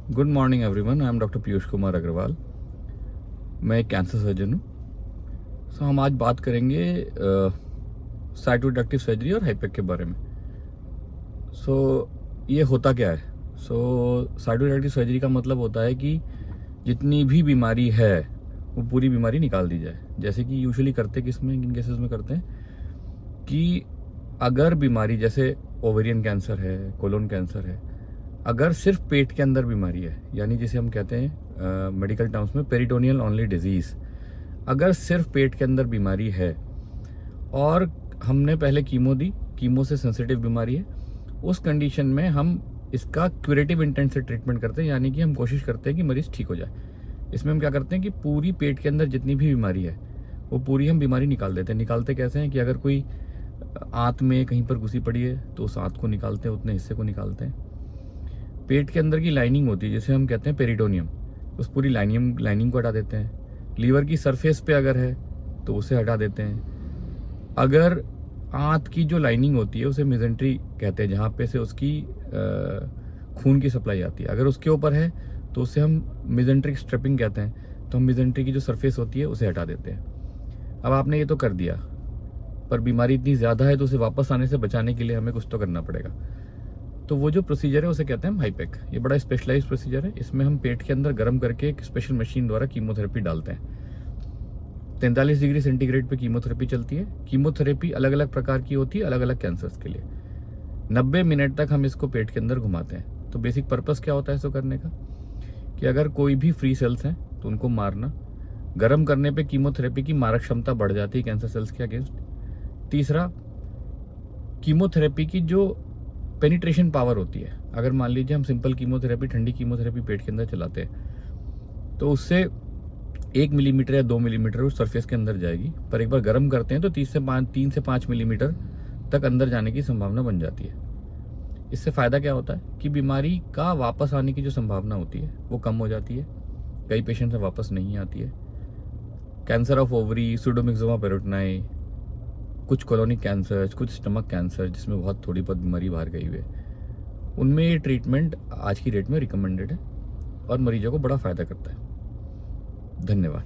Good morning everyone, I am doctor Piyush Kumar Agarwal. मैं एक cancer surgeon हूँ। हम आज बात करेंगे साइटोरेडक्टिव सर्जरी और हाइपेक के बारे में। ये होता क्या है? साइटोरेडक्टिव सर्जरी का मतलब होता है कि जितनी भी बीमारी है वो पूरी बीमारी निकाल दी जाए। जैसे कि यूजुअली करते किन केसेस में करते हैं कि अगर बीमारी जैसे ओवेरियन कैंसर है, कोलोन कैंसर है, अगर सिर्फ पेट के अंदर बीमारी है, यानी जिसे हम कहते हैं मेडिकल टर्म्स में पेरिटोनियल ओनली डिजीज, अगर सिर्फ पेट के अंदर बीमारी है और हमने पहले कीमो दी, कीमो से सेंसिटिव बीमारी है, उस कंडीशन में हम इसका क्यूरेटिव इंटेंट से ट्रीटमेंट करते हैं, यानी कि हम कोशिश करते हैं कि मरीज ठीक हो जाए। इसमें हम क्या करते हैं कि पूरी पेट के अंदर जितनी भी बीमारी है वो पूरी हम बीमारी निकाल देते हैं। निकालते कैसे हैं कि अगर कोई आंत में कहीं पर घुसी पड़ी है तो उस आंत को निकालते हैं, उतने हिस्से को निकालते हैं। पेट के अंदर की लाइनिंग होती है जिसे हम कहते हैं पेरिटोनियम, उस पूरी लाइनिंग को हटा देते हैं। लीवर की सरफेस पे अगर है तो उसे हटा देते हैं। अगर आंत की जो लाइनिंग होती है उसे मेजेंट्री कहते हैं, जहाँ पे से उसकी खून की सप्लाई आती है, अगर उसके ऊपर है तो उसे हम मेजेंट्रिक स्ट्रिपिंग कहते हैं। तो हम मेजेंट्री की जो सरफेस होती है उसे हटा देते हैं। अब आपने ये तो कर दिया, पर बीमारी इतनी ज़्यादा है तो उसे वापस आने से बचाने के लिए हमें कुछ तो करना पड़ेगा। तो वो जो प्रोसीजर है उसे कहते हैं हाइपेक। ये बड़ा स्पेशलाइज्ड प्रोसीजर है। इसमें हम पेट के अंदर गर्म करके एक स्पेशल मशीन द्वारा कीमोथेरेपी डालते हैं। 43 डिग्री सेंटीग्रेड पे कीमोथेरेपी चलती है। कीमोथेरेपी अलग अलग प्रकार की होती है, अलग अलग कैंसर्स के लिए। 90 मिनट तक हम इसको पेट के अंदर घुमाते हैं। तो बेसिक पर्पस क्या होता है इसको करने का कि अगर कोई भी फ्री सेल्स हैं तो उनको मारना। गर्म करने पे कीमोथेरेपी की मारक क्षमता बढ़ जाती है कैंसर सेल्स के अगेंस्ट। तीसरा, कीमोथेरेपी की जो पेनिट्रेशन पावर होती है, अगर मान लीजिए हम सिंपल कीमोथेरेपी, ठंडी कीमोथेरेपी पेट के अंदर चलाते हैं तो उससे 1 मिलीमीटर या 2 मिलीमीटर उस सरफेस के अंदर जाएगी, पर एक बार गर्म करते हैं तो 3 से 5 मिलीमीटर तक अंदर जाने की संभावना बन जाती है। इससे फ़ायदा क्या होता है कि बीमारी का वापस आने की जो संभावना होती है वो कम हो जाती है। कई पेशेंट से वापस नहीं आती है। कैंसर ऑफ ओवरी, सुडोमिक्सोमा पेरिटोनाई, कुछ कोलोनिक कैंसर, कुछ स्टमक कैंसर जिसमें बहुत थोड़ी बहुत बीमारी बाहर गई हुई है, उनमें ये ट्रीटमेंट आज की डेट में रिकमेंडेड है और मरीजों को बड़ा फ़ायदा करता है। धन्यवाद।